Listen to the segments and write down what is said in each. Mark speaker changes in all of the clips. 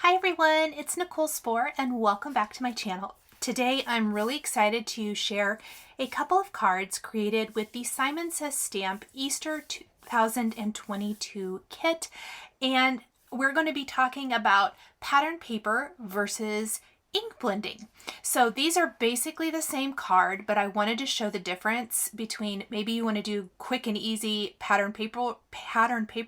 Speaker 1: Hi everyone, it's Nicole Spohr and welcome back to my channel. Today I'm really excited to share a couple of cards created with the Simon Says Stamp Easter 2022 kit, and we're going to be talking about pattern paper versus ink blending. So these are basically the same card, but I wanted to show the difference between maybe you want to do quick and easy pattern paper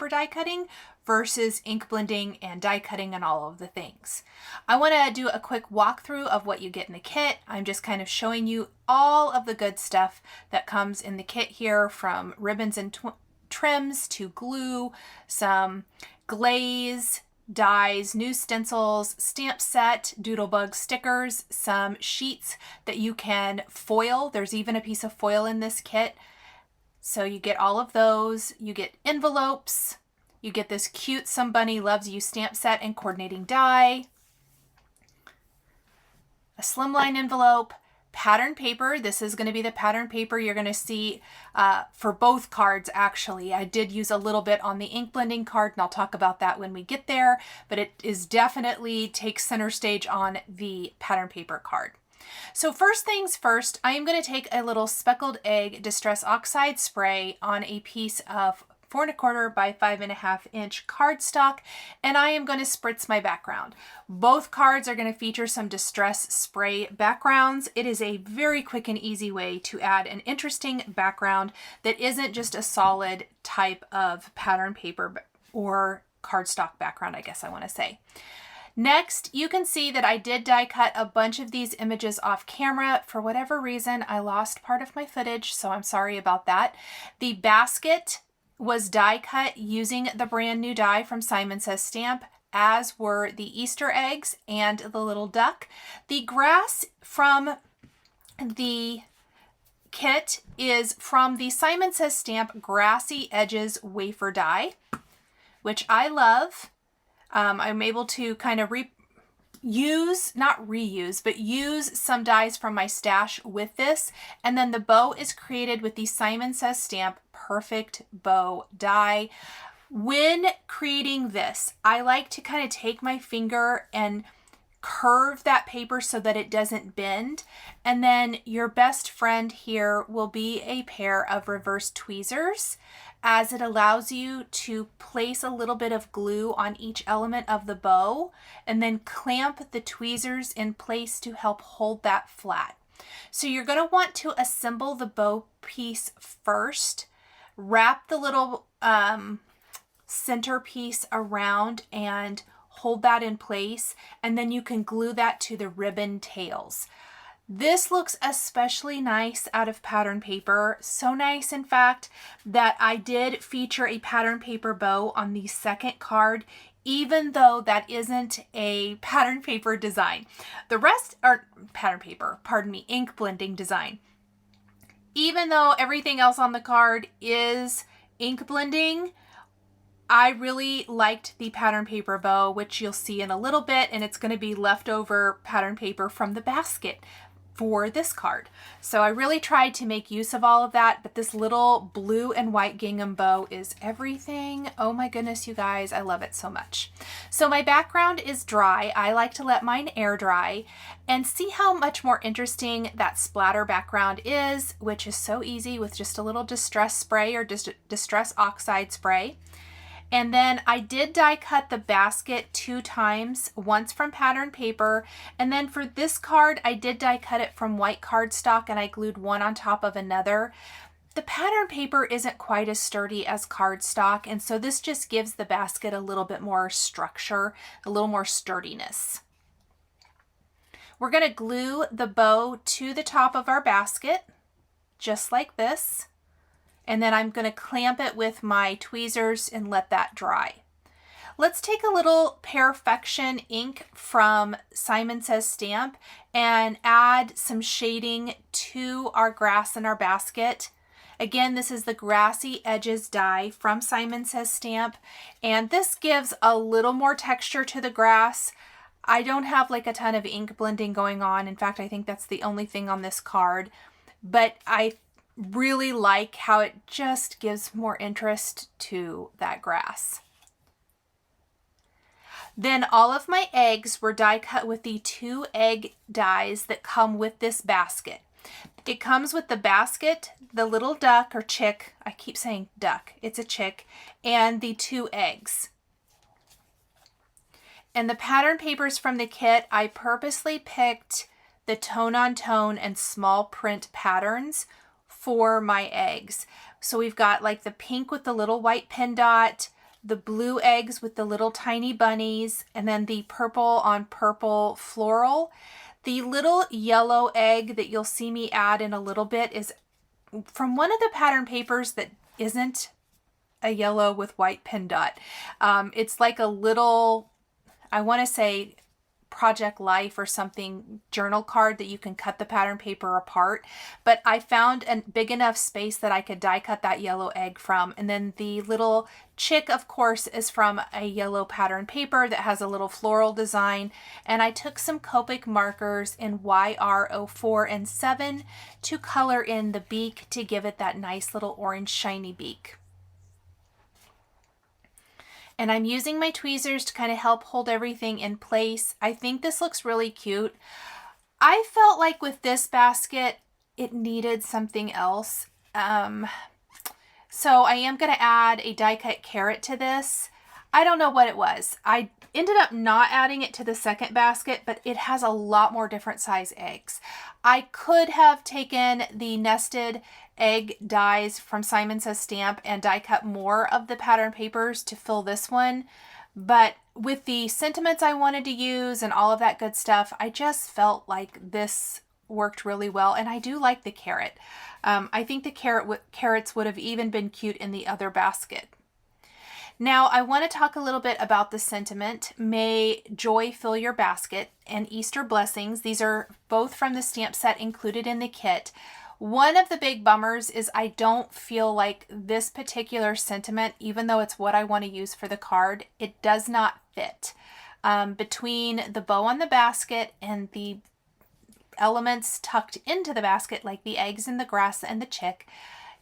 Speaker 1: die cutting versus ink blending and die cutting and all of the things. I want to do a quick walkthrough of what you get in the kit. I'm just kind of showing you all of the good stuff that comes in the kit here, from ribbons and trims to glue, some glaze, dies, new stencils, stamp set, doodlebug stickers, some sheets that you can foil. There's even a piece of foil in this kit. So you get all of those. You get envelopes. You get this cute Some Bunny Loves You stamp set and coordinating die, a slimline envelope, pattern paper. This is going to be the pattern paper you're going to see for both cards, actually. I did use a little bit on the ink blending card, and I'll talk about that when we get there, but it is definitely takes center stage on the pattern paper card. So first things first, I am going to take a little speckled egg distress oxide spray on a piece of 4 1/4 by 5 1/2 inch cardstock, and I am going to spritz my background. Both cards are going to feature some distress spray backgrounds. It is a very quick and easy way to add an interesting background that isn't just a solid type of pattern paper or cardstock background, I guess I want to say. Next, you can see that I did die cut a bunch of these images off camera. For whatever reason, I lost part of my footage, so I'm sorry about that. The basket was die cut using the brand new die from Simon Says Stamp, as were the Easter eggs and the little duck. The grass from the kit is from the Simon Says Stamp Grassy Edges Wafer die, which I love. I'm able to kind of use some dies from my stash with this, and then the bow is created with the Simon Says Stamp Perfect Bow die. When creating this, I like to kind of take my finger and curve that paper so that it doesn't bend, and then your best friend here will be a pair of reverse tweezers, as it allows you to place a little bit of glue on each element of the bow and then clamp the tweezers in place to help hold that flat. So you're going to want to assemble the bow piece first, wrap the little center piece around and hold that in place, and then you can glue that to the ribbon tails. This looks especially nice out of pattern paper. So nice, in fact, that I did feature a pattern paper bow on the second card, even though that isn't a pattern paper design. The rest are ink blending design. Even though everything else on the card is ink blending, I really liked the pattern paper bow, which you'll see in a little bit, and it's going to be leftover pattern paper from the basket for this card. So I really tried to make use of all of that, but this little blue and white gingham bow is everything. Oh my goodness, you guys, I love it so much. So my background is dry. I like to let mine air dry and see how much more interesting that splatter background is, which is so easy with just a little distress spray or distress oxide spray. And then I did die cut the basket 2 times, once from pattern paper, and then for this card I did die cut it from white cardstock, and I glued one on top of another. The pattern paper isn't quite as sturdy as cardstock, and so this just gives the basket a little bit more structure, a little more sturdiness. We're going to glue the bow to the top of our basket, just like this. And then I'm going to clamp it with my tweezers and let that dry. Let's take a little Perfection ink from Simon Says Stamp and add some shading to our grass in our basket. Again, this is the Grassy Edges die from Simon Says Stamp, and this gives a little more texture to the grass. I don't have like a ton of ink blending going on. In fact, I think that's the only thing on this card, but I really like how it just gives more interest to that grass. Then all of my eggs were die cut with the 2 egg dies that come with this basket. It comes with the basket, the little duck or chick, I keep saying duck, it's a chick, and the 2 eggs. And the pattern papers from the kit, I purposely picked the tone-on-tone and small print patterns for my eggs. So we've got like the pink with the little white pin dot, the blue eggs with the little tiny bunnies, and then the purple on purple floral. The little yellow egg that you'll see me add in a little bit is from one of the pattern papers that isn't a yellow with white pin dot. It's like a little, I want to say Project Life or something journal card that you can cut the pattern paper apart, but I found a big enough space that I could die cut that yellow egg from. And then the little chick, of course, is from a yellow pattern paper that has a little floral design, and I took some Copic markers in YR04 and 7 to color in the beak to give it that nice little orange shiny beak. And I'm using my tweezers to kind of help hold everything in place. I think this looks really cute. I felt like with this basket, it needed something else. So I am going to add a die cut carrot to this. I don't know what it was. I ended up not adding it to the second basket, but it has a lot more different size eggs. I could have taken the nested egg dies from Simon Says Stamp and die cut more of the pattern papers to fill this one, but with the sentiments I wanted to use and all of that good stuff, I just felt like this worked really well, and I do like the carrot. I think the carrots would have even been cute in the other basket. Now I want to talk a little bit about the sentiment, May Joy Fill Your Basket and Easter Blessings. These are both from the stamp set included in the kit. One of the big bummers is I don't feel like this particular sentiment, even though it's what I want to use for the card, it does not fit. Between the bow on the basket and the elements tucked into the basket, like the eggs and the grass and the chick,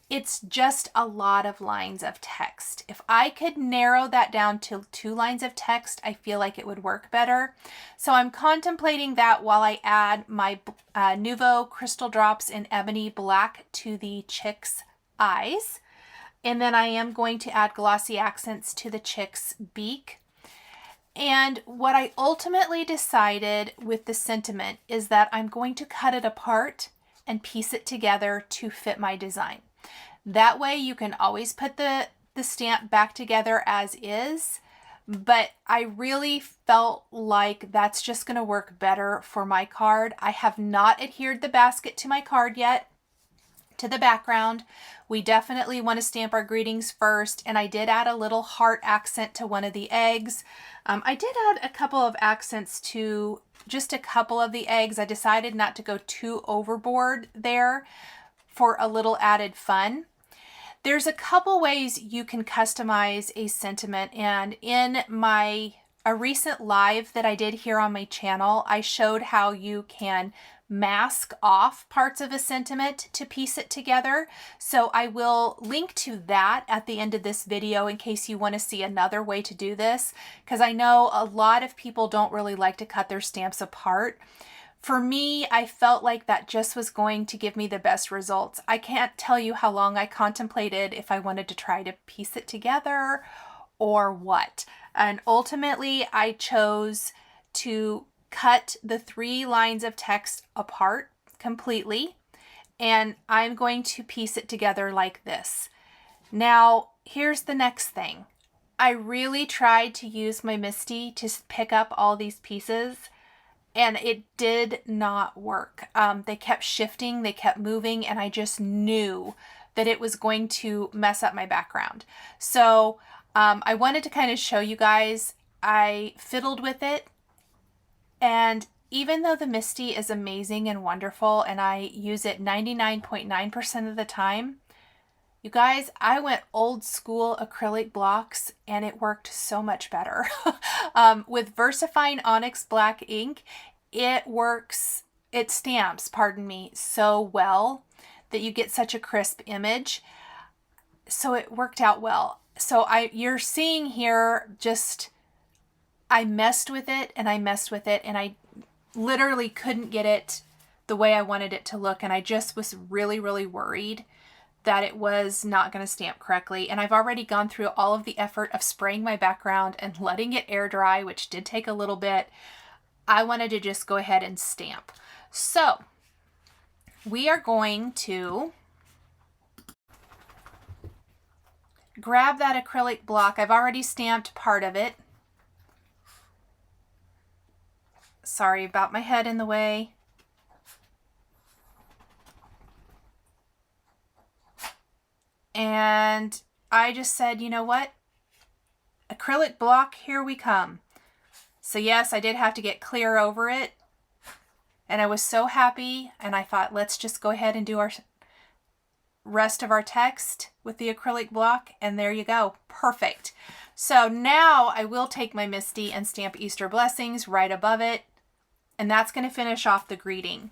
Speaker 1: it's just a lot of lines of text. If I could narrow that down to 2 lines of text, I feel like it would work better. So I'm contemplating that while I add my Nuvo Crystal Drops in Ebony Black to the chick's eyes. And then I am going to add glossy accents to the chick's beak. And what I ultimately decided with the sentiment is that I'm going to cut it apart and piece it together to fit my design. That way you can always put the stamp back together as is, but I really felt like that's just going to work better for my card. I have not adhered the basket to my card yet, to the background. We definitely want to stamp our greetings first, and I did add a little heart accent to one of the eggs. I did add a couple of accents to just a couple of the eggs. I decided not to go too overboard there for a little added fun. There's a couple ways you can customize a sentiment, and in a recent live that I did here on my channel, I showed how you can mask off parts of a sentiment to piece it together. So I will link to that at the end of this video in case you want to see another way to do this, because I know a lot of people don't really like to cut their stamps apart. For me, I felt like that just was going to give me the best results. I can't tell you how long I contemplated if I wanted to try to piece it together or what. And ultimately, I chose to cut the 3 lines of text apart completely, and I'm going to piece it together like this. Now, here's the next thing. I really tried to use my Misty to pick up all these pieces, and it did not work. They kept shifting, they kept moving, and I just knew that it was going to mess up my background. So I wanted to kind of show you guys. I fiddled with it, and even though the Misty is amazing and wonderful, and I use it 99.9% of the time, you guys, I went old school acrylic blocks and it worked so much better. With VersaFine Onyx Black ink, it stamps, pardon me, so well that you get such a crisp image. So it worked out well. So you're seeing here just, I messed with it and I messed with it and I literally couldn't get it the way I wanted it to look. And I just was really, really worried that it was not going to stamp correctly. And I've already gone through all of the effort of spraying my background and letting it air dry, which did take a little bit. I wanted to just go ahead and stamp. So we are going to grab that acrylic block. I've already stamped part of it. Sorry about my head in the way. And I just said, you know what? Acrylic block, here we come. So yes, I did have to get clear over it. And I was so happy. And I thought, let's just go ahead and do our rest of our text with the acrylic block. And there you go. Perfect. So now I will take my Misty and stamp Easter Blessings right above it. And that's going to finish off the greeting.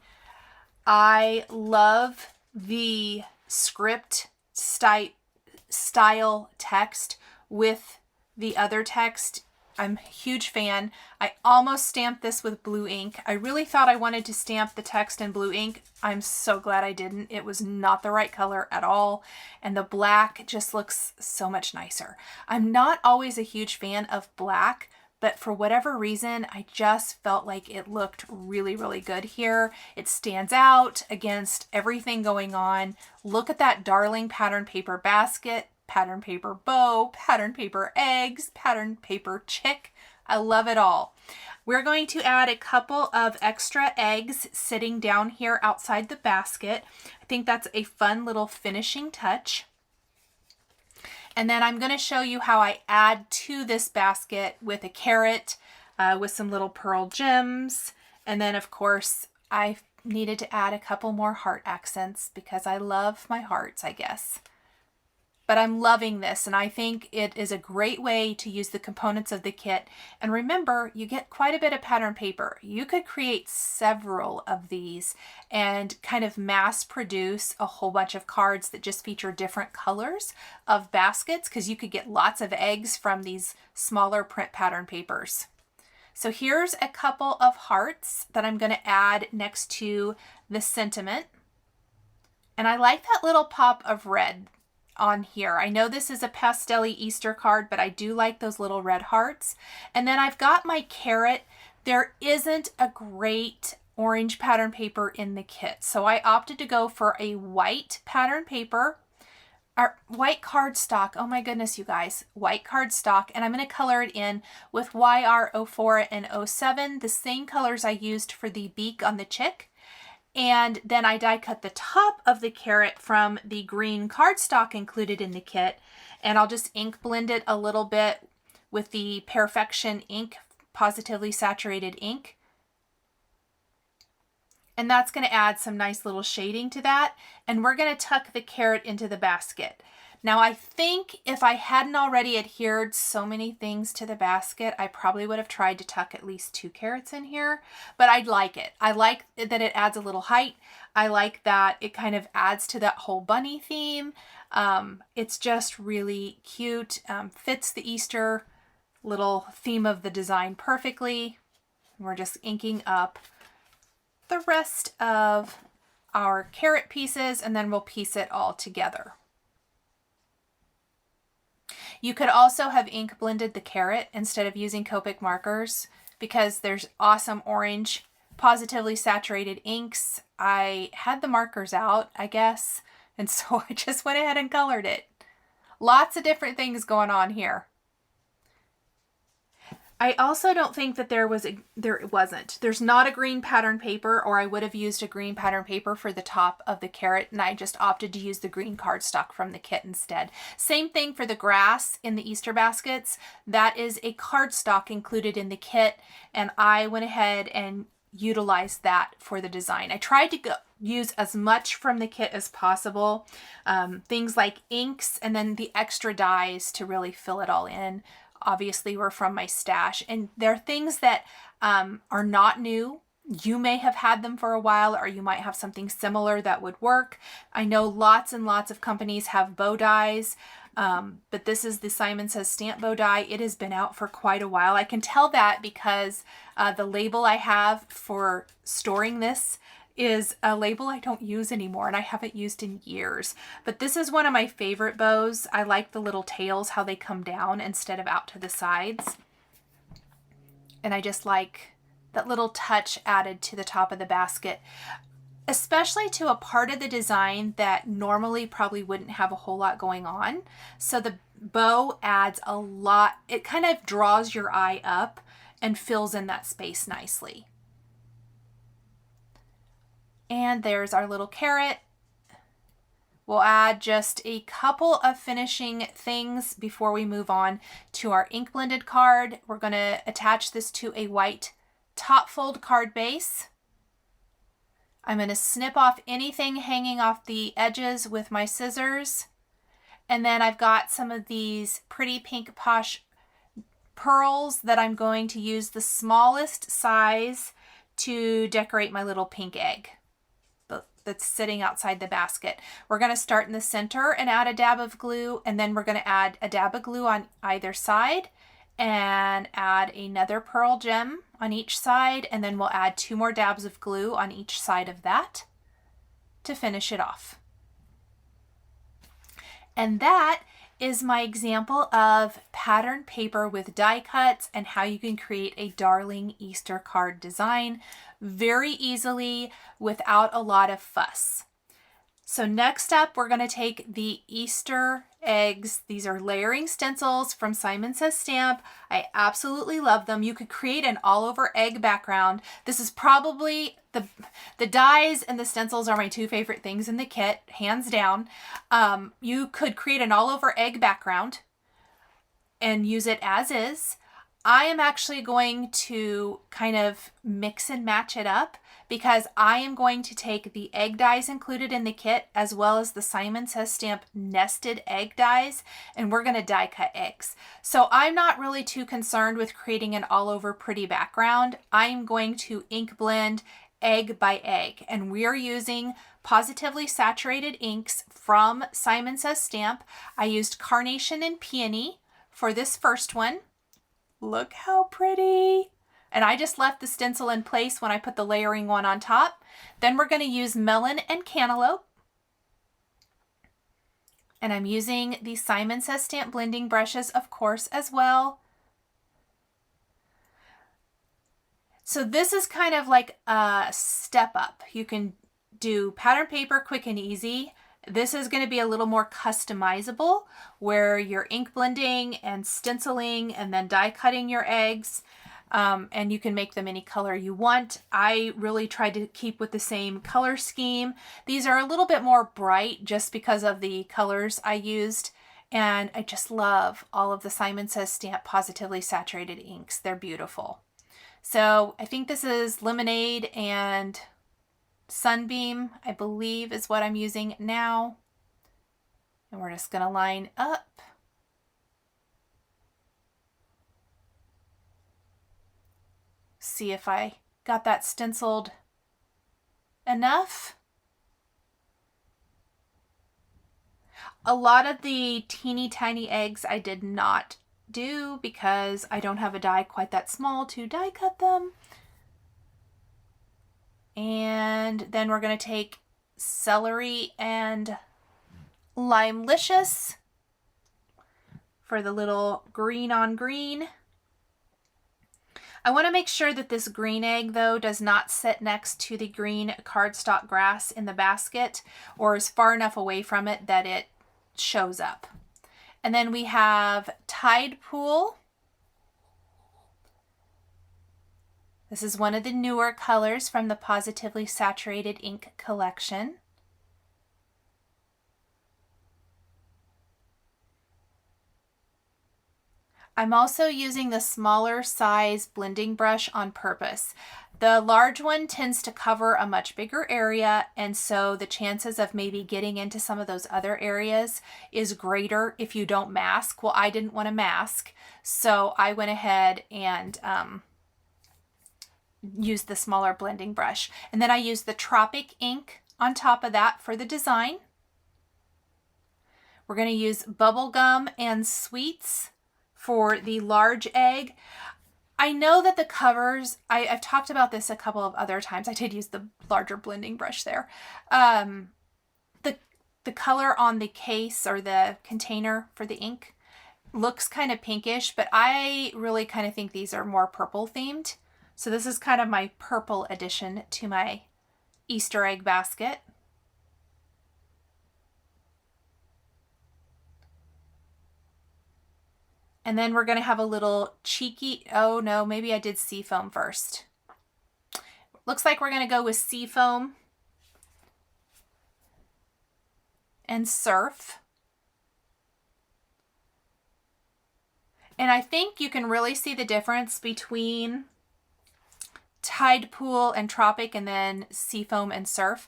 Speaker 1: I love the script style text with the other text. I'm a huge fan. I almost stamped this with blue ink. I really thought I wanted to stamp the text in blue ink. I'm so glad I didn't. It was not the right color at all. And the black just looks so much nicer. I'm not always a huge fan of black, but for whatever reason, I just felt like it looked really, really good here. It stands out against everything going on. Look at that darling pattern paper basket, pattern paper bow, pattern paper eggs, pattern paper chick. I love it all. We're going to add a couple of extra eggs sitting down here outside the basket. I think that's a fun little finishing touch. And then I'm going to show you how I add to this basket with a carrot, with some little pearl gems. And then of course I needed to add a couple more heart accents because I love my hearts, I guess. But I'm loving this, and I think it is a great way to use the components of the kit. And remember, you get quite a bit of pattern paper. You could create several of these and kind of mass produce a whole bunch of cards that just feature different colors of baskets, because you could get lots of eggs from these smaller print pattern papers. So here's a couple of hearts that I'm going to add next to the sentiment. And I like that little pop of red on here. I know this is a pastel-y Easter card, but I do like those little red hearts. And then I've got my carrot. There isn't a great orange pattern paper in the kit, so I opted to go for a white pattern paper, or white cardstock. Oh my goodness, you guys, white cardstock. And I'm going to color it in with YR04 and 07, the same colors I used for the beak on the chick. And then I die cut the top of the carrot from the green cardstock included in the kit. And I'll just ink blend it a little bit with the Perfection ink, Positively Saturated ink. And that's going to add some nice little shading to that. And we're going to tuck the carrot into the basket. Now I think if I hadn't already adhered so many things to the basket, I probably would have tried to tuck at least 2 carrots in here, but I'd like it. I like that it adds a little height. I like that it kind of adds to that whole bunny theme. It's just really cute, fits the Easter little theme of the design perfectly. We're just inking up the rest of our carrot pieces, and then we'll piece it all together. You could also have ink blended the carrot instead of using Copic markers, because there's awesome orange positively saturated inks. I had the markers out, I guess, and so I just went ahead and colored it. Lots of different things going on here. I also don't think that there's not a green pattern paper, or I would have used a green pattern paper for the top of the carrot, and I just opted to use the green cardstock from the kit instead. Same thing for the grass in the Easter baskets. That is a cardstock included in the kit, and I went ahead and utilized that for the design. I tried to use as much from the kit as possible. Things like inks and then the extra dies to really fill it all in. Obviously were from my stash, and they're things that are not new. You may have had them for a while, or you might have something similar that would work. I know lots and lots of companies have bow dies. But this is the Simon Says Stamp Bow die. It has been out for quite a while. I can tell that because the label I have for storing this is a label I don't use anymore, and I haven't used in years. But this is one of my favorite bows. I like the little tails, how they come down instead of out to the sides. And I just like that little touch added to the top of the basket, especially to a part of the design that normally probably wouldn't have a whole lot going on. So the bow adds a lot. It kind of draws your eye up and fills in that space nicely. And there's our little carrot. We'll add just a couple of finishing things before we move on to our ink blended card. We're going to attach this to a white top fold card base. I'm going to snip off anything hanging off the edges with my scissors. And then I've got some of these pretty pink posh pearls that I'm going to use the smallest size to decorate my little pink egg that's sitting outside the basket. We're going to start in the center and add a dab of glue, and then we're going to add a dab of glue on either side and add another pearl gem on each side, and then we'll add 2 more dabs of glue on each side of that to finish it off. And that is my example of pattern paper with die cuts and how you can create a darling Easter card design very easily without a lot of fuss. So next up, we're going to take the Easter eggs. These are layering stencils from Simon Says Stamp. I absolutely love them. You could create an all over egg background. This is probably the dies and the stencils are my 2 favorite things in the kit, hands down. You could create an all over egg background and use it as is. I am actually going to kind of mix and match it up because I am going to take the egg dies included in the kit as well as the Simon Says Stamp nested egg dies, and we're going to die cut eggs. So I'm not really too concerned with creating an all over pretty background. I'm going to ink blend egg by egg, and we are using Pawsitively saturated inks from Simon Says Stamp. I used Carnation and Peony for this first one. Look how pretty. And I just left the stencil in place when I put the layering one on top. Then we're going to use Melon and Cantaloupe. And I'm using the Simon Says Stamp blending brushes, of course, as well. So this is kind of like a step up. You can do pattern paper quick and easy. This is going to be a little more customizable where you're ink blending and stenciling and then die cutting your eggs. And you can make them any color you want. I really tried to keep with the same color scheme. These are a little bit more bright just because of the colors I used. And I just love all of the Simon Says Stamp Pawsitively saturated inks. They're beautiful. So I think this is Lemonade and Sunbeam, I believe, is what I'm using now. And we're just going to line up. See if I got that stenciled enough. A lot of the teeny tiny eggs I did not do because I don't have a die quite that small to die cut them. And then we're going to take Celery and Limelicious for the little green on green. I want to make sure that this green egg, though, does not sit next to the green cardstock grass in the basket or is far enough away from it that it shows up. And then we have Tide Pool. This is one of the newer colors from the Pawsitively Saturated Ink collection. I'm also using the smaller size blending brush on purpose. The large one tends to cover a much bigger area, and so the chances of maybe getting into some of those other areas is greater if you don't mask. Well, I didn't want to mask, so I went ahead and used the smaller blending brush. And then I used the Tropic ink on top of that for the design. We're going to use bubblegum and sweets for the large egg. I know that the covers, I've talked about this a couple of other times. I did use the larger blending brush there. The color on the case or the container for the ink looks kind of pinkish, but I really kind of think these are more purple themed. So this is kind of my purple addition to my Easter egg basket. And then we're going to have a little cheeky, oh no, maybe I did seafoam first. Looks like we're going to go with seafoam and surf. And I think you can really see the difference between tide pool and tropic and then seafoam and surf.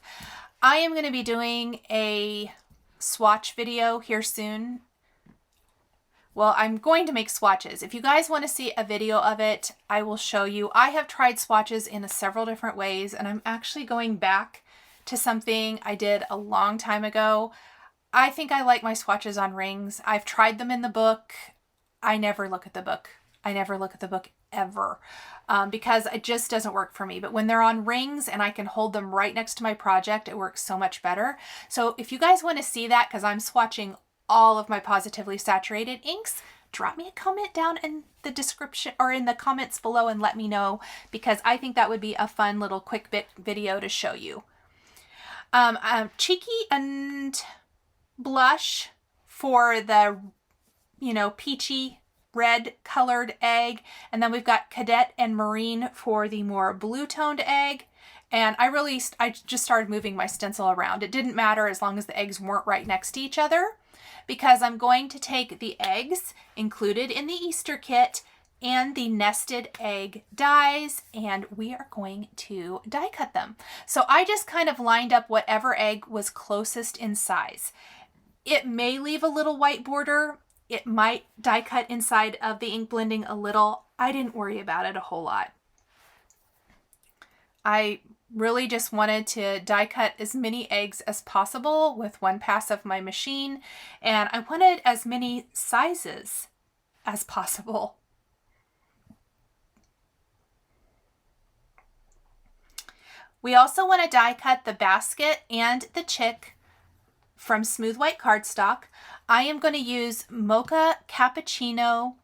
Speaker 1: I am going to be doing a swatch video here soon. Well, I'm going to make swatches. If you guys want to see a video of it, I will show you. I have tried swatches in several different ways, and I'm actually going back to something I did a long time ago. I think I like my swatches on rings. I've tried them in the book. I never look at the book. I never look at the book ever because it just doesn't work for me. But when they're on rings and I can hold them right next to my project, it works so much better. So if you guys want to see that, because I'm swatching all of my Pawsitively saturated inks, drop me a comment down in the description or in the comments below and let me know, because I think that would be a fun little quick bit video to show you. Cheeky and blush for the, peachy red colored egg. And then we've got Cadet and Marine for the more blue toned egg. And I just started moving my stencil around. It didn't matter as long as the eggs weren't right next to each other, because I'm going to take the eggs included in the Easter kit and the nested egg dies, and we are going to die cut them. So I just kind of lined up whatever egg was closest in size. It may leave a little white border. It might die cut inside of the ink blending a little. I didn't worry about it a whole lot. I really just wanted to die cut as many eggs as possible with one pass of my machine, and I wanted as many sizes as possible. We also want to die cut the basket and the chick from smooth white cardstock. I am going to use Mocha Cappuccino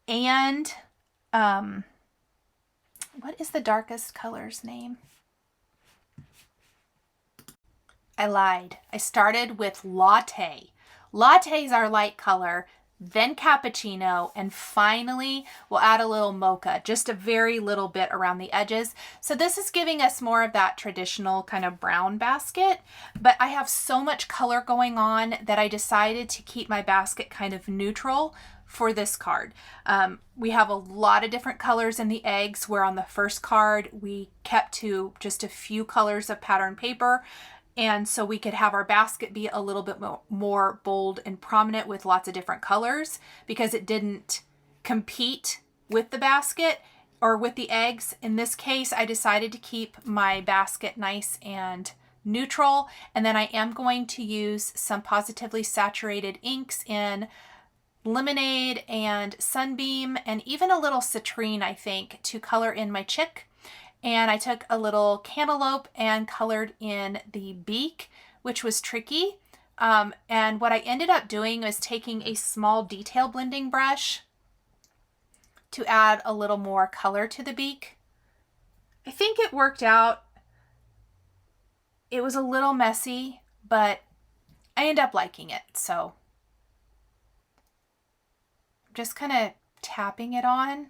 Speaker 1: and what is the darkest color's name? I lied. I started with Latte. Latte is our light color, then Cappuccino, and finally we'll add a little Mocha, just a very little bit around the edges. So this is giving us more of that traditional kind of brown basket, but I have so much color going on that I decided to keep my basket kind of neutral for this card. We have a lot of different colors in the eggs, where on the first card we kept to just a few colors of pattern paper. And so we could have our basket be a little bit more bold and prominent with lots of different colors, because it didn't compete with the basket or with the eggs. In this case, I decided to keep my basket nice and neutral. And then I am going to use some Pawsitively saturated inks in Lemonade and Sunbeam, and even a little Citrine, I think, to color in my chick. And I took a little Cantaloupe and colored in the beak, which was tricky. And what I ended up doing was taking a small detail blending brush to add a little more color to the beak. I think it worked out. It was a little messy, but I ended up liking it. So just kind of tapping it on.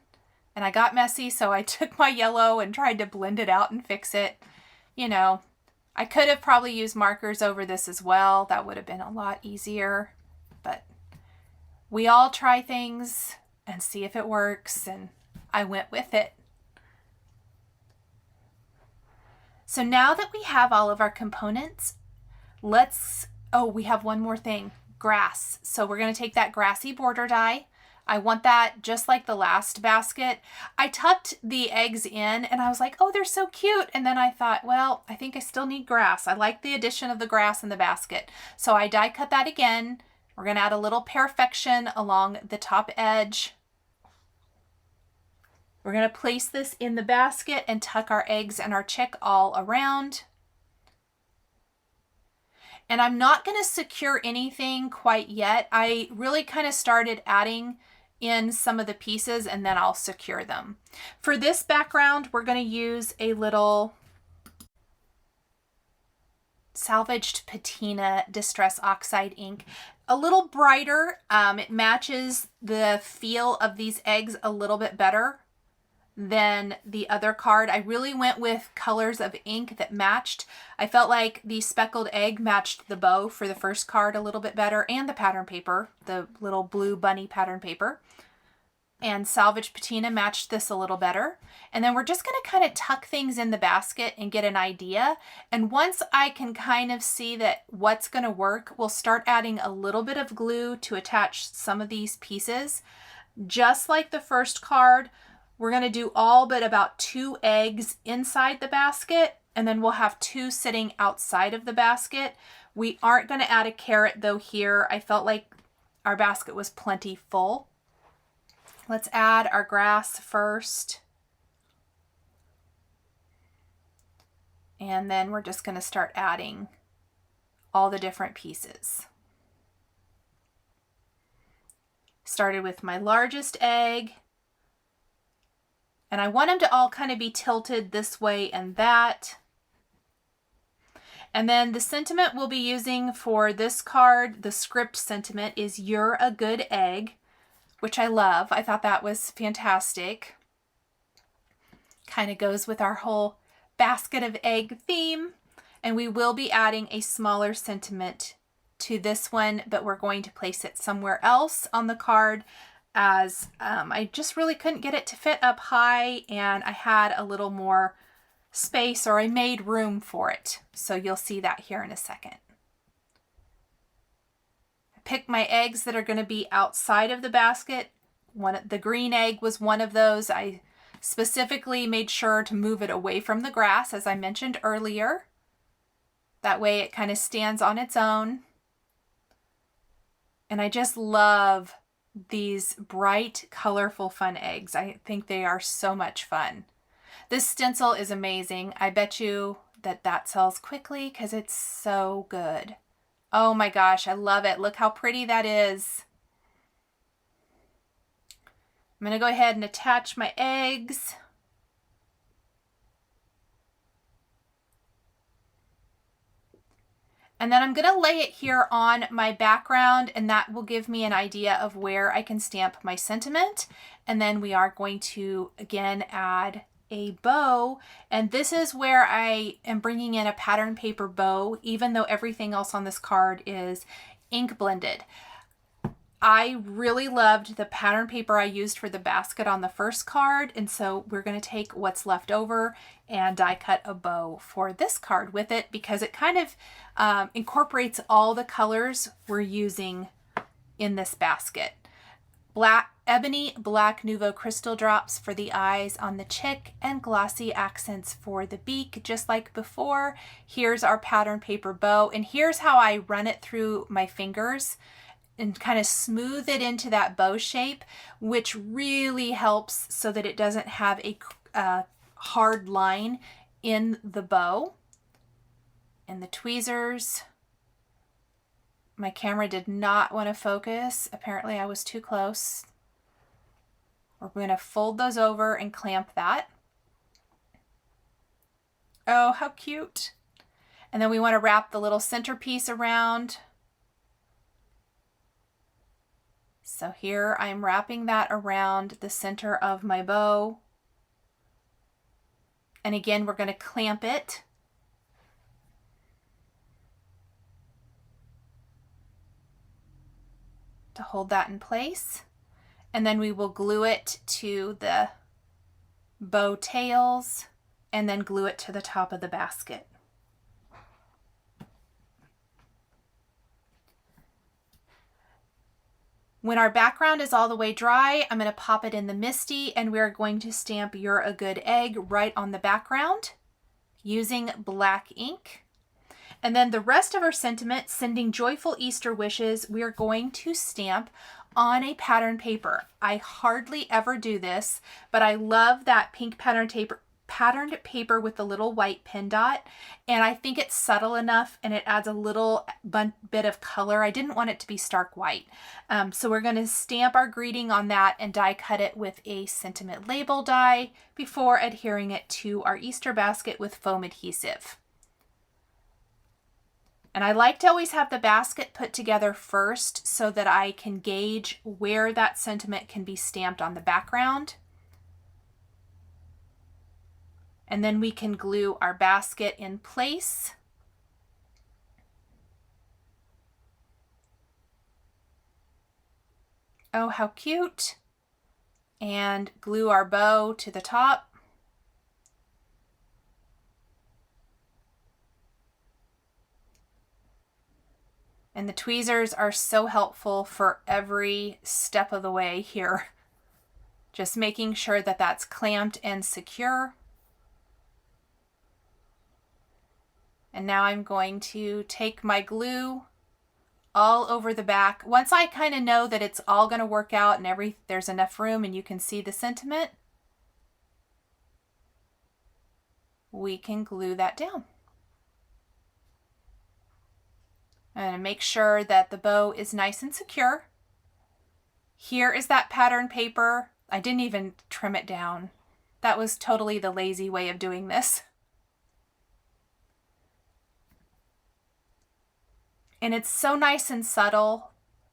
Speaker 1: And I got messy, so I took my yellow and tried to blend it out and fix it. I could have probably used markers over this as well. That would have been a lot easier. But we all try things and see if it works, and I went with it. So now that we have all of our components, we have one more thing, grass. So we're going to take that grassy border die. I want that just like the last basket. I tucked the eggs in and I was like, oh, they're so cute. And then I thought, well, I think I still need grass. I like the addition of the grass in the basket. So I die cut that again We're going to add a little perfection along the top edge. We're going to place this in the basket and tuck our eggs and our chick all around. And I'm not going to secure anything quite yet. I really kind of started adding in some of the pieces and then I'll secure them. For this background, we're going to use a little salvaged patina distress oxide ink, a little brighter. It matches the feel of these eggs a little bit better than the other card. I really went with colors of ink that matched. I felt like the speckled egg matched the bow for the first card a little bit better, and the pattern paper, the little blue bunny pattern paper. And salvage patina matched this a little better. And then we're just going to kind of tuck things in the basket and get an idea. And once I can kind of see that what's going to work, we'll start adding a little bit of glue to attach some of these pieces. Just like the first card, we're going to do all but about 2 eggs inside the basket, and then we'll have 2 sitting outside of the basket. We aren't going to add a carrot though here. I felt like our basket was plenty full. Let's add our grass first. And then we're just going to start adding all the different pieces. Started with my largest egg. And I want them to all kind of be tilted this way and that. And then the sentiment we'll be using for this card, the script sentiment, is "You're a good egg," which I love. I thought that was fantastic. Kind of goes with our whole basket of egg theme. And we will be adding a smaller sentiment to this one, but we're going to place it somewhere else on the card, as I just really couldn't get it to fit up high, and I had a little more space, or I made room for it. So you'll see that here in a second. I picked my eggs that are going to be outside of the basket. The green egg was one of those. I specifically made sure to move it away from the grass, as I mentioned earlier. That way it kind of stands on its own. And I just love these bright, colorful, fun eggs. I think they are so much fun. This stencil is amazing. I bet you that sells quickly because it's so good. Oh my gosh, I love it. Look how pretty that is. I'm going to go ahead and attach my eggs. And then I'm going to lay it here on my background, and that will give me an idea of where I can stamp my sentiment. And then we are going to, again, add a bow. And this is where I am bringing in a pattern paper bow, even though everything else on this card is ink blended. I really loved the pattern paper I used for the basket on the first card, and so we're going to take what's left over and die cut a bow for this card with it, because it kind of incorporates all the colors we're using in this basket. Ebony Black Nouveau Crystal Drops for the eyes on the chick, and glossy accents for the beak, just like before. Here's our pattern paper bow, and here's how I run it through my fingers and kind of smooth it into that bow shape, which really helps so that it doesn't have a hard line in the bow. And the tweezers, my camera did not want to focus. Apparently I was too close. We're going to fold those over and clamp that. Oh, how cute. And then we want to wrap the little centerpiece around. So here I'm wrapping that around the center of my bow. And again, we're going to clamp it. To hold that in place. And then we will glue it to the bow tails and then glue it to the top of the basket. When our background is all the way dry, I'm going to pop it in the Misty, and we're going to stamp "You're a Good Egg" right on the background using black ink. And then the rest of our sentiment, sending joyful Easter wishes, we are going to stamp on a pattern paper. I hardly ever do this, but I love that pink patterned paper with the little white pin dot, and I think it's subtle enough and it adds a little bit of color. I didn't want it to be stark white. So we're going to stamp our greeting on that and die cut it with a sentiment label die before adhering it to our Easter basket with foam adhesive. And I like to always have the basket put together first so that I can gauge where that sentiment can be stamped on the background. And then we can glue our basket in place. Oh, how cute. And glue our bow to the top. And the tweezers are so helpful for every step of the way here. Just making sure that that's clamped and secure. And now I'm going to take my glue all over the back. Once I kind of know that it's all going to work out and there's enough room and you can see the sentiment, we can glue that down. And make sure that the bow is nice and secure. Here is that pattern paper. I didn't even trim it down. That was totally the lazy way of doing this. And it's so nice and subtle,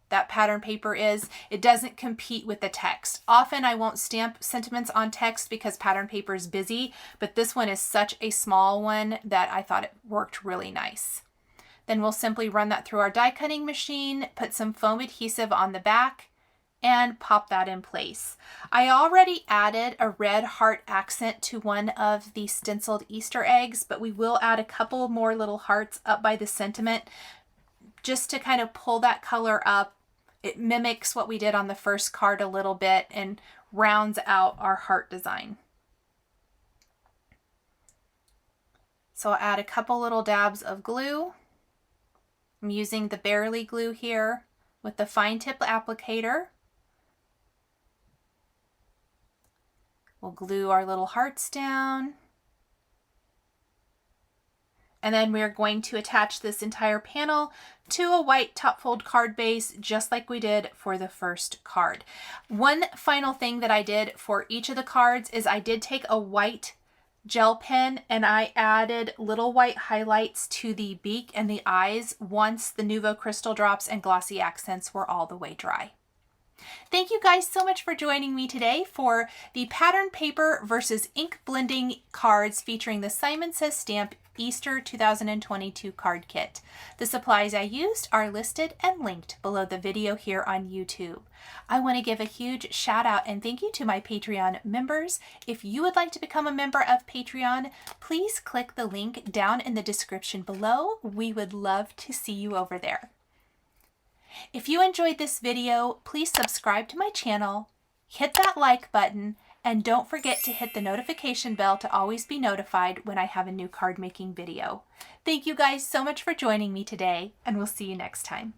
Speaker 1: that pattern paper is. It doesn't compete with the text. Often I won't stamp sentiments on text because pattern paper is busy, but this one is such a small one that I thought it worked really nice. Then we'll simply run that through our die cutting machine, put some foam adhesive on the back, and pop that in place. I already added a red heart accent to one of the stenciled Easter eggs, but we will add a couple more little hearts up by the sentiment just to kind of pull that color up. It mimics what we did on the first card a little bit and rounds out our heart design. So I'll add a couple little dabs of glue. I'm using the Barely glue here with the fine tip applicator. We'll glue our little hearts down. And then we're going to attach this entire panel to a white top fold card base, just like we did for the first card. One final thing that I did for each of the cards is I did take a white gel pen and I added little white highlights to the beak and the eyes once the Nuvo crystal drops and glossy accents were all the way dry. Thank you guys so much for joining me today for the pattern paper versus ink blending cards featuring the Simon Says Stamp Easter 2022 card kit. The supplies I used are listed and linked below the video here on YouTube. I want to give a huge shout out and thank you to my Patreon members. If you would like to become a member of Patreon, please click the link down in the description below. We would love to see you over there. If you enjoyed this video, please subscribe to my channel, hit that like button, and don't forget to hit the notification bell to always be notified when I have a new card making video. Thank you guys so much for joining me today, and we'll see you next time.